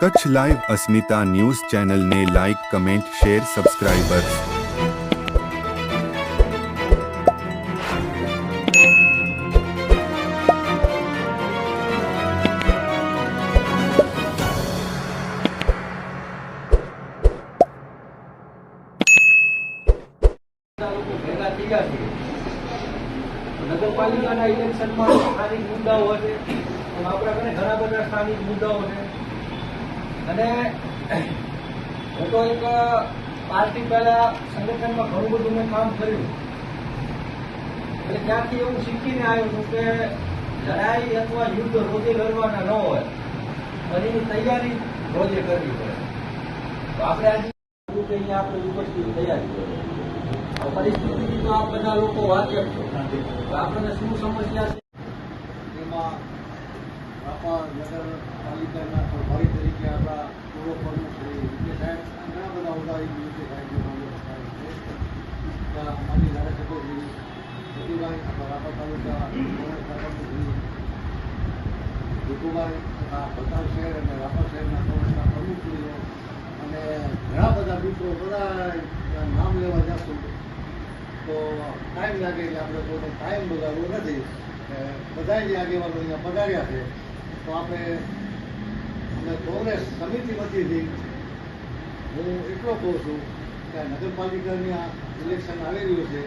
Kutch live અસ્મિતા news ચેનલને like, comment, share, subscribers. નગરપાલિકાના ઇલેક્શનમાં સ્થાનિક મુદ્દાઓ છે, આપણા ઘરે ઘણા બધા સ્થાનિક મુદ્દાઓ છે અને હું તો એક પાર્ટી પહેલા સંગઠનમાં ઘણું બધું મેં કામ કર્યું એટલે ત્યાંથી એવું શીખીને આવ્યો છું કે લડાઈ અથવા યુદ્ધ રોજે લડવાના ન હોય અને એની તૈયારી રોજે કરવી પડે. તો આપણે આજે અહીંયા આપણે ઉપસ્થિત તૈયારી કરીએ. પરિસ્થિતિની તો આપ બધા લોકો વાકેફ છો, આપણને શું સમસ્યા છે એમાં રાપા નગરપાલિકાના પ્રભારી તરીકે આપણા પૂર્વ પ્રમુખ શ્રી વિજય સાહેબ ઘણા બધા ઉદાહરણ વિજય સાહેબનો અમારી ધારાસભ્ય શ્રી સતીભાઈ, આપણા રાપા તાલુકા શ્રી ભીખુભાઈ તથા ભચાઉ શહેર અને રાપા શહેરના કોંગ્રેસના પ્રમુખશ્રીઓ અને ઘણા બધા મિત્રો બધા નામ લેવા જશું તો ટાઈમ લાગે એટલે આપણે કોઈને ટાઈમ બગાડવો નથી. બધા જે આગેવાનો અહીંયા પધાર્યા છે તો અમે કોંગ્રેસ સમિતિ વતીથી હું એટલો કહું છું કે નગરપાલિકાની આ ઇલેક્શન આવી રહ્યું છે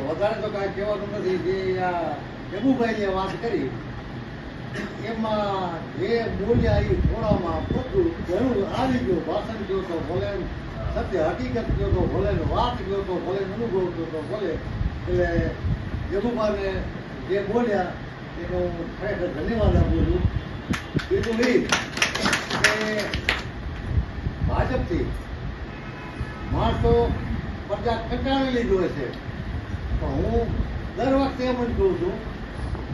વધારે તો કાંઈ કહેવાનું નથી. જે આ જગુભાઈએ વાત કરી એમાં જે મૂલ્ય આવી થોડામાં બધું ઘણું આવી ગયું. ભાષણ કહો તો ભલે, સત્ય હકીકત કહો તો ભલે, વાત કહો તો ભલે, અનુભવ કહો તો ભલે. એટલે જગુભાઈને જે બોલ્યા એનો ખરેખર ધન્યવાદ આપું છું. બીજું એ કે ભાજપથી માણસો પ્રજા કંટાળેલી જ હોય છે, પણ હું દર વખતે એમ જ કહું છું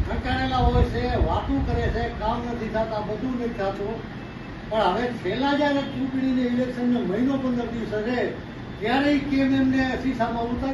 કંટાળેલા હોય છે, વાતું કરે છે, કામ નથી થતા, બધું નથી થતું. પણ હવે છેલ્લા જ્યારે ચૂંટણીની ઇલેક્શનનો મહિનો 15 દિવસ છે ત્યારે કેમ એમને શીશામાં ઉતારી